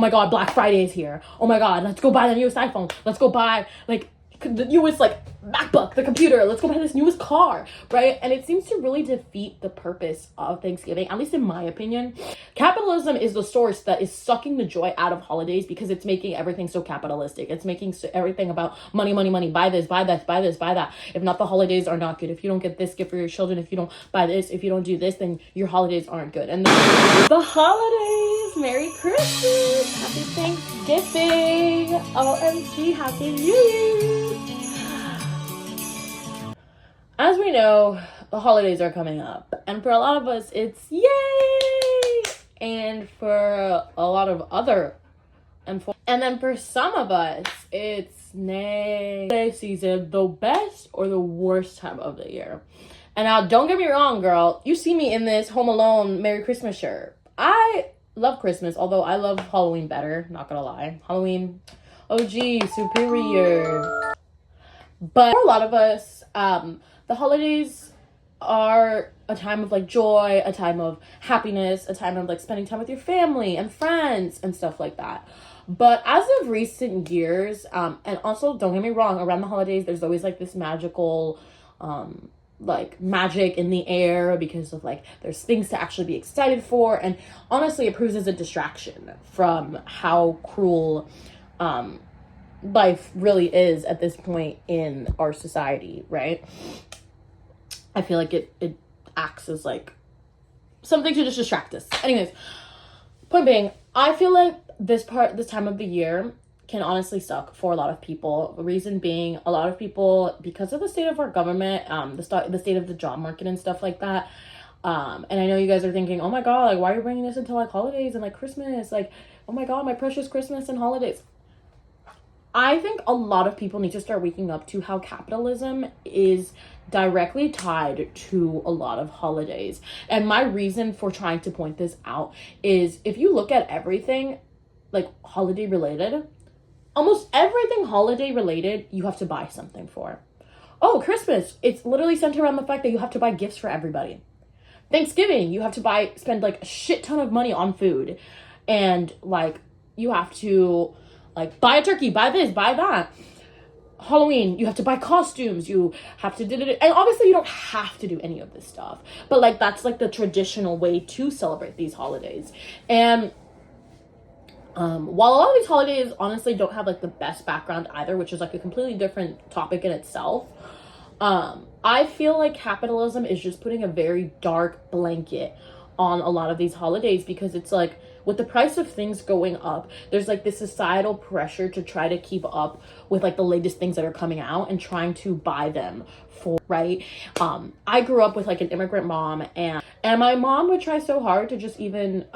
Oh my god, Black Friday is here. Oh my god, let's go buy the newest iPhone. Let's go buy like the newest like MacBook, the computer. Let's go buy this newest car, right? And it seems to really defeat the purpose of Thanksgiving, at least in my opinion. Capitalism is the source that is sucking the joy out of holidays because it's making everything so capitalistic. It's making everything about money, money, money. Buy this, buy that, buy this, buy that. If not, the holidays are not good. If you don't get this gift for your children, if you don't buy this, if you don't do this, then your holidays aren't good. And the holidays, Merry Christmas, Happy Thanksgiving, OMG, Happy New Year. As we know, the holidays are coming up, and for a lot of us, it's yay! And for a lot of other, and then for some of us, it's nay. Holiday season, the best or the worst time of the year. And now, don't get me wrong, girl. You see me in this Home Alone Merry Christmas shirt. I love Christmas, although I love Halloween better, not gonna lie. Halloween, OG, superior. But for a lot of us, the holidays are a time of like joy, a time of happiness, a time of like spending time with your family and friends and stuff like that. But as of recent years, and also don't get me wrong, around the holidays, there's always like this magical, like magic in the air because of like there's things to actually be excited for. And honestly, it proves as a distraction from how cruel, life really is at this point in our society, right? I feel like it acts as like something to just distract us. Anyways, point being, I feel like this time of the year can honestly suck for a lot of people. The reason being, a lot of people, because of the state of our government, the state of the job market and stuff like that. And I know you guys are thinking, oh my god, like why are you bringing this into like holidays and like Christmas? Like, oh my god, my precious Christmas and holidays. I think a lot of people need to start waking up to how capitalism is directly tied to a lot of holidays. And my reason for trying to point this out is if you look at everything like holiday related, almost everything holiday related, you have to buy something for. Oh, Christmas, it's literally centered around the fact that you have to buy gifts for everybody. Thanksgiving, you have to spend like a shit ton of money on food. And like, you have to like buy a turkey, buy this, buy that. Halloween, you have to buy costumes, you have to and obviously you don't have to do any of this stuff, but like that's like the traditional way to celebrate these holidays. And while a lot of these holidays honestly don't have like the best background either, which is like a completely different topic in itself, I feel like capitalism is just putting a very dark blanket on a lot of these holidays because it's like, with the price of things going up, there's like this societal pressure to try to keep up with like the latest things that are coming out and trying to buy them for, right? I grew up with like an immigrant mom, and my mom would try so hard to just even,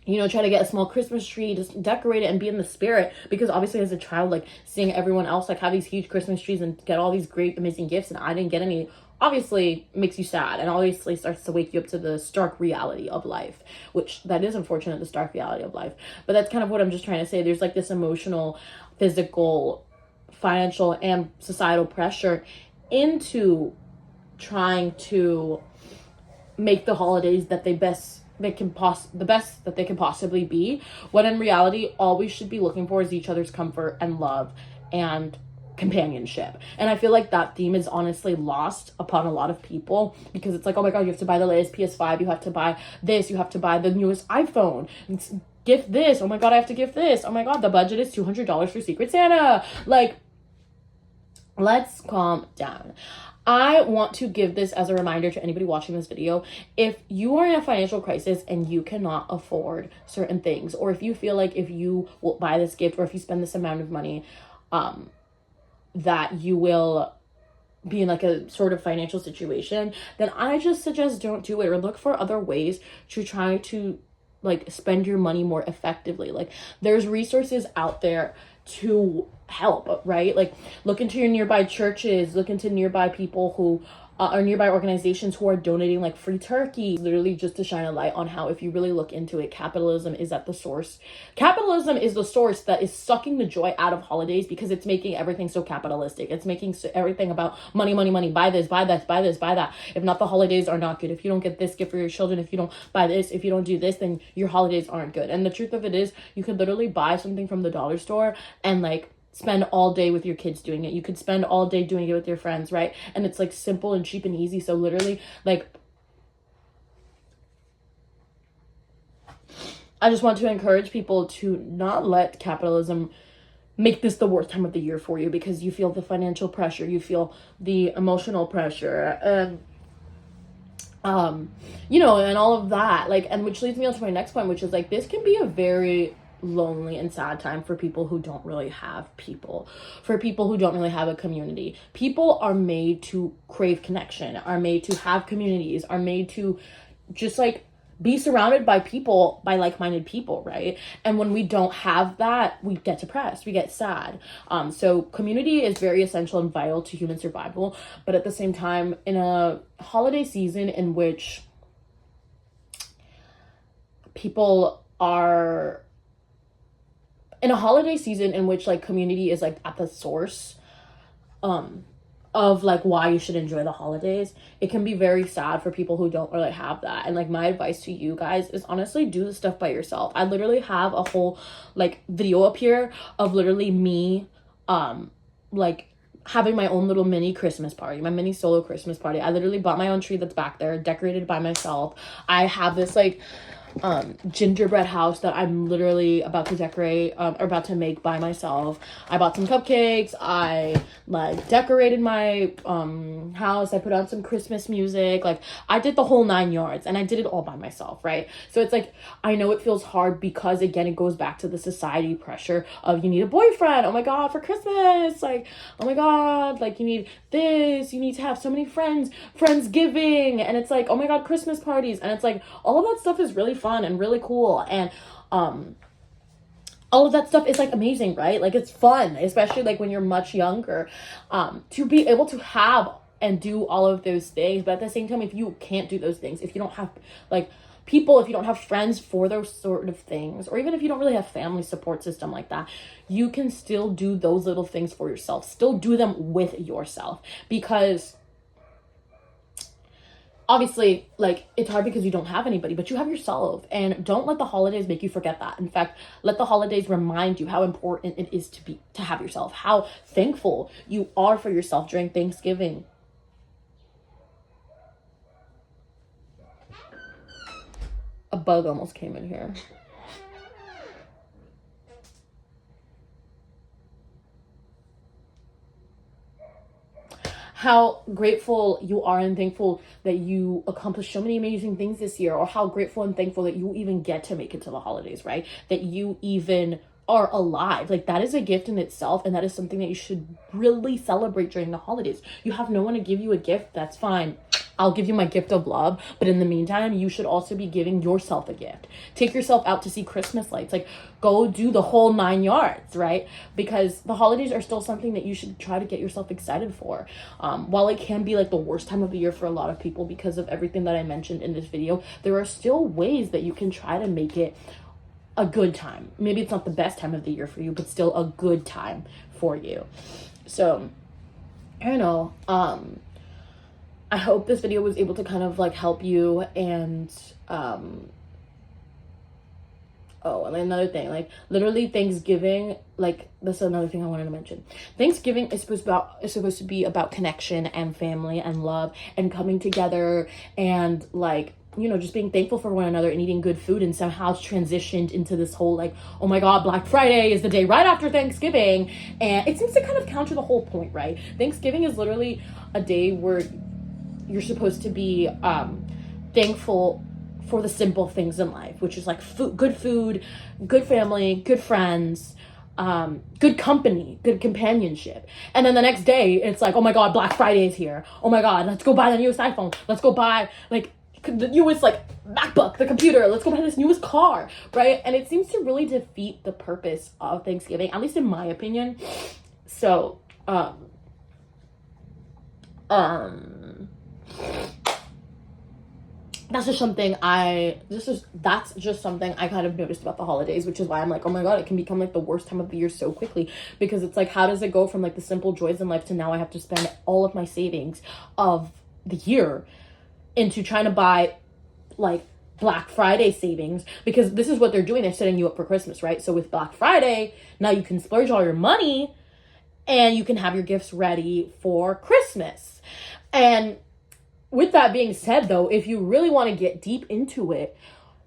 you know, try to get a small Christmas tree, just decorate it and be in the spirit, because obviously as a child, like seeing everyone else like have these huge Christmas trees and get all these great amazing gifts and I didn't get any, obviously makes you sad and obviously starts to wake you up to the stark reality of life, which that is unfortunate, the stark reality of life. But that's kind of what I'm just trying to say. There's like this emotional, physical, financial, and societal pressure into trying to make the holidays that the best that they can possibly be, when in reality all we should be looking for is each other's comfort and love and companionship. And I feel like that theme is honestly lost upon a lot of people because it's like, oh my god, you have to buy the latest PS5, you have to buy this, you have to buy the newest iPhone, gift this, oh my god, I have to gift this, oh my god, the budget is $200 for Secret Santa. Like, let's calm down. I want to give this as a reminder to anybody watching this video. If you are in a financial crisis and you cannot afford certain things, or if you feel like if you will buy this gift or if you spend this amount of money, that you will be in like a sort of financial situation, then I just suggest don't do it, or look for other ways to try to like spend your money more effectively. Like, there's resources out there to help, right? Like, look into your nearby churches, look into nearby people who or nearby organizations who are donating like free turkey, literally just to shine a light on how, if you really look into it, capitalism is at the source. Capitalism is the source that is sucking the joy out of holidays, because it's making everything so capitalistic. It's making everything about money, money, money. Buy this, buy that, buy this, buy that. If not, the holidays are not good. If you don't get this gift for your children, if you don't buy this, if you don't do this, then your holidays aren't good. And the truth of it is, you could literally buy something from the dollar store and like spend all day with your kids doing it. You could spend all day doing it with your friends, right? And it's like simple and cheap and easy. So literally, like, I just want to encourage people to not let capitalism make this the worst time of the year for you, because you feel the financial pressure, you feel the emotional pressure, and you know, and all of that, like, and which leads me on to my next point, which is like, this can be a very lonely and sad time for people who don't really have people, for people who don't really have a community. People are made to crave connection, are made to have communities, are made to just like be surrounded by people, by like-minded people, right? And when we don't have that, we get depressed, we get sad. So community is very essential and vital to human survival. But at the same time, in a holiday season in which people are in a holiday season in which like community is like at the source of like why you should enjoy the holidays, it can be very sad for people who don't really have that. And like, my advice to you guys is honestly do the stuff by yourself. I literally have a whole like video up here of literally me like having my own little mini Christmas party, my mini solo Christmas party. I literally bought my own tree that's back there, decorated by myself. I have this like gingerbread house that I'm literally about to decorate, or about to make by myself. I bought some cupcakes, I like decorated my house, I put on some Christmas music, like I did the whole 9 yards, and I did it all by myself, right? So it's like, I know it feels hard, because again, it goes back to the society pressure of, you need a boyfriend, oh my god, for Christmas, like, oh my god, like, you need this, you need to have so many friends, Friendsgiving, and it's like, oh my god, Christmas parties, and it's like, all of that stuff is really fun and really cool, and all of that stuff is like amazing, right? Like, it's fun, especially like when you're much younger, to be able to have and do all of those things. But at the same time, if you can't do those things, if you don't have like people, if you don't have friends for those sort of things, or even if you don't really have family support system like that, you can still do those little things for yourself, still do them with yourself, because obviously, like, it's hard because you don't have anybody, but you have yourself. And don't let the holidays make you forget that. In fact, let the holidays remind you how important it is to have yourself, how thankful you are for yourself during Thanksgiving. A bug almost came in here. How grateful you are and thankful that you accomplished so many amazing things this year, or how grateful and thankful that you even get to make it to the holidays, right? That you even are alive. Like, that is a gift in itself, and that is something that you should really celebrate during the holidays. You have no one to give you a gift, that's fine. I'll give you my gift of love, but in the meantime, you should also be giving yourself a gift. Take yourself out to see Christmas lights. Like, go do the whole 9 yards, right? Because the holidays are still something that you should try to get yourself excited for. While it can be like the worst time of the year for a lot of people because of everything that I mentioned in this video, there are still ways that you can try to make it a good time. Maybe it's not the best time of the year for you, but still a good time for you. So, I don't know. I hope this video was able to kind of like help you. And oh, and another thing, like, literally Thanksgiving, like, that's another thing I wanted to mention. Thanksgiving is supposed to be about connection and family and love and coming together and, like, you know, just being thankful for one another and eating good food. And somehow it's transitioned into this whole like, oh my god, Black Friday is the day right after Thanksgiving, and it seems to kind of counter the whole point, right? Thanksgiving is literally a day where you're supposed to be thankful for the simple things in life, which is like food, good family, good friends, good company, good companionship. And then the next day it's like, oh my god, Black Friday is here, oh my god, let's go buy the newest iPhone, let's go buy like the newest like MacBook, the computer, let's go buy this newest car, right? And it seems to really defeat the purpose of Thanksgiving, at least in my opinion. So that's just something that's just something I kind of noticed about the holidays, which is why I'm like, oh my god, it can become like the worst time of the year so quickly, because it's like, how does it go from like the simple joys in life to now I have to spend all of my savings of the year into trying to buy like Black Friday savings, because this is what they're doing, they're setting you up for Christmas, right? So with Black Friday, now you can splurge all your money and you can have your gifts ready for Christmas. And with that being said, though, if you really want to get deep into it,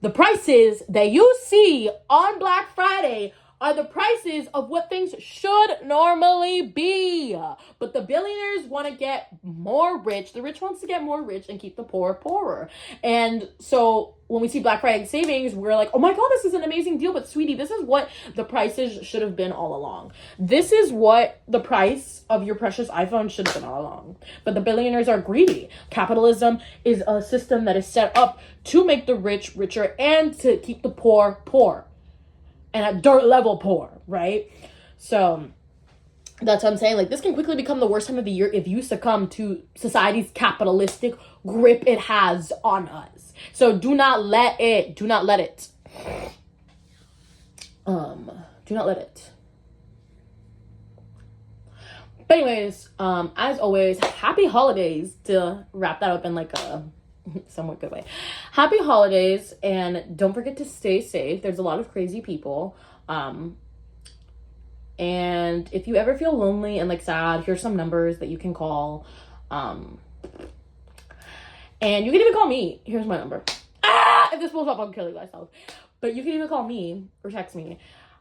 the prices that you see on Black Friday are the prices of what things should normally be. But the billionaires want to get more rich. The rich wants to get more rich and keep the poor poorer. And so when we see Black Friday savings, we're like, oh my god, this is an amazing deal. But sweetie, this is what the prices should have been all along. This is what the price of your precious iPhone should have been all along. But the billionaires are greedy. Capitalism is a system that is set up to make the rich richer and to keep the poor poor. And at dirt level poor, right? So that's what I'm saying. Like, this can quickly become the worst time of the year if you succumb to society's capitalistic grip it has on us. So do not let it. Do not let it. Do not let it. But anyways, as always, happy holidays, to wrap that up in like a somewhat good way. Happy holidays, and don't forget to stay safe. There's a lot of crazy people. And if you ever feel lonely and like sad, here's some numbers that you can call. And you can even call me. Here's my number. If this blows up, I'll kill you myself. But you can even call me or text me.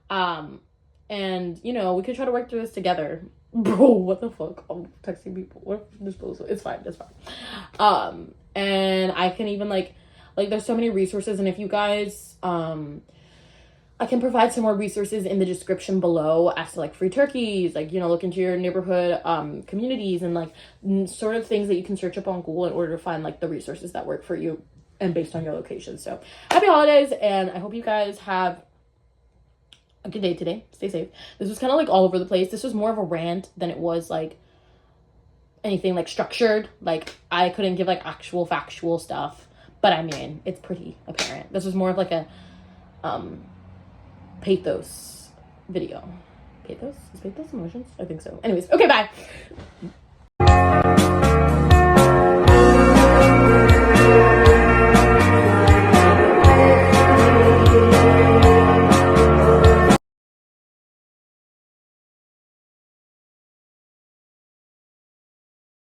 And you know, we could try to work through this together. Bro, what the fuck? I'm texting people. What if this blows up? It's fine. It's fine. And I can even like there's so many resources, and if you guys I can provide some more resources in the description below as to like free turkeys, like, you know, look into your neighborhood communities, and like sort of things that you can search up on Google in order to find like the resources that work for you and based on your location. So happy holidays, and I hope you guys have a good day today. Stay safe. This was kind of like all over the place. This was more of a rant than it was like anything like structured. Like, I couldn't give like actual factual stuff, but I mean, it's pretty apparent. This was more of like a pathos video. Pathos? Is pathos emotions? I think so. Anyways, okay, bye.